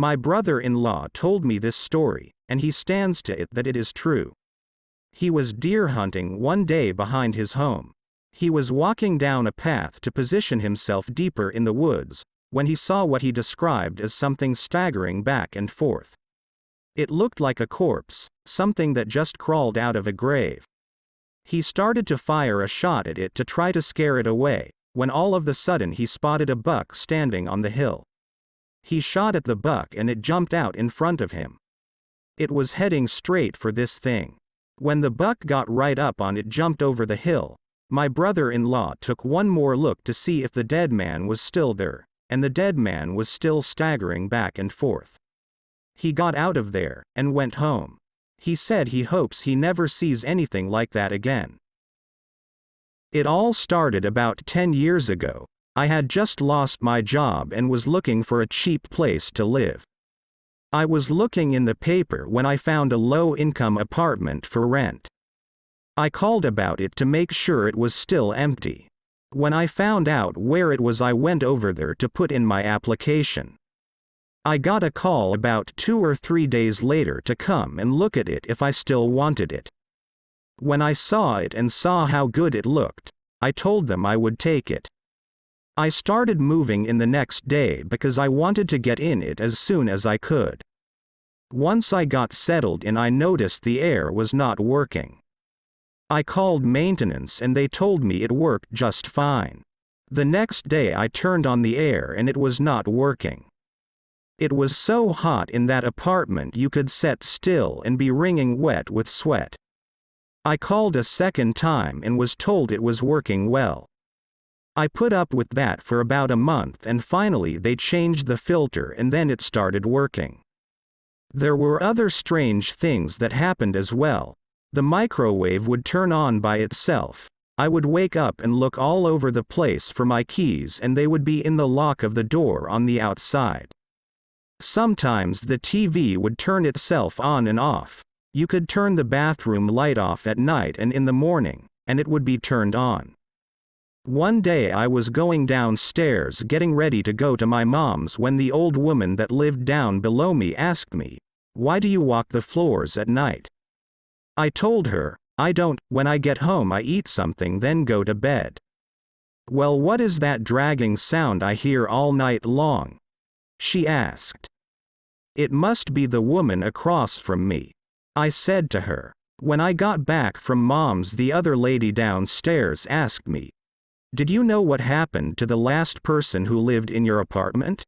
My brother-in-law told me this story, and he stands to it that it is true. He was deer hunting one day behind his home. He was walking down a path to position himself deeper in the woods, when he saw what he described as something staggering back and forth. It looked like a corpse, something that just crawled out of a grave. He started to fire a shot at it to try to scare it away, when all of a sudden he spotted a buck standing on the hill. He shot at the buck and it jumped out in front of him. It was heading straight for this thing. When the buck got right up on it, jumped over the hill, my brother-in-law took one more look to see if the dead man was still there, and the dead man was still staggering back and forth. He got out of there, and went home. He said he hopes he never sees anything like that again. It all started about 10 years ago. I had just lost my job and was looking for a cheap place to live. I was looking in the paper when I found a low-income apartment for rent. I called about it to make sure it was still empty. When I found out where it was, I went over there to put in my application. I got a call about 2 or 3 days later to come and look at it if I still wanted it. When I saw it and saw how good it looked, I told them I would take it. I started moving in the next day because I wanted to get in it as soon as I could. Once I got settled in, I noticed the air was not working. I called maintenance and they told me it worked just fine. The next day I turned on the air and it was not working. It was so hot in that apartment you could sit still and be wringing wet with sweat. I called a second time and was told it was working well. I put up with that for about a month and finally they changed the filter and then it started working. There were other strange things that happened as well. The microwave would turn on by itself. I would wake up and look all over the place for my keys and they would be in the lock of the door on the outside. Sometimes the TV would turn itself on and off. You could turn the bathroom light off at night and in the morning, and it would be turned on. One day I was going downstairs getting ready to go to my mom's when the old woman that lived down below me asked me, "Why do you walk the floors at night?" I told her, "I don't, when I get home I eat something then go to bed." "Well, what is that dragging sound I hear all night long?" she asked. "It must be the woman across from me," I said to her. When I got back from mom's, the other lady downstairs asked me, "Did you know what happened to the last person who lived in your apartment?"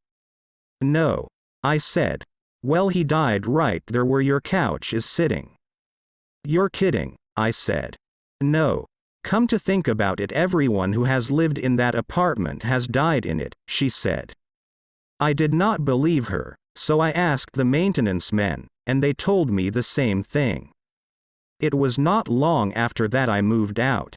"No," I said. "Well, he died right there where your couch is sitting." "You're kidding," I said. "No. Come to think about it, everyone who has lived in that apartment has died in it," she said. I did not believe her, so I asked the maintenance men, and they told me the same thing. It was not long after that I moved out.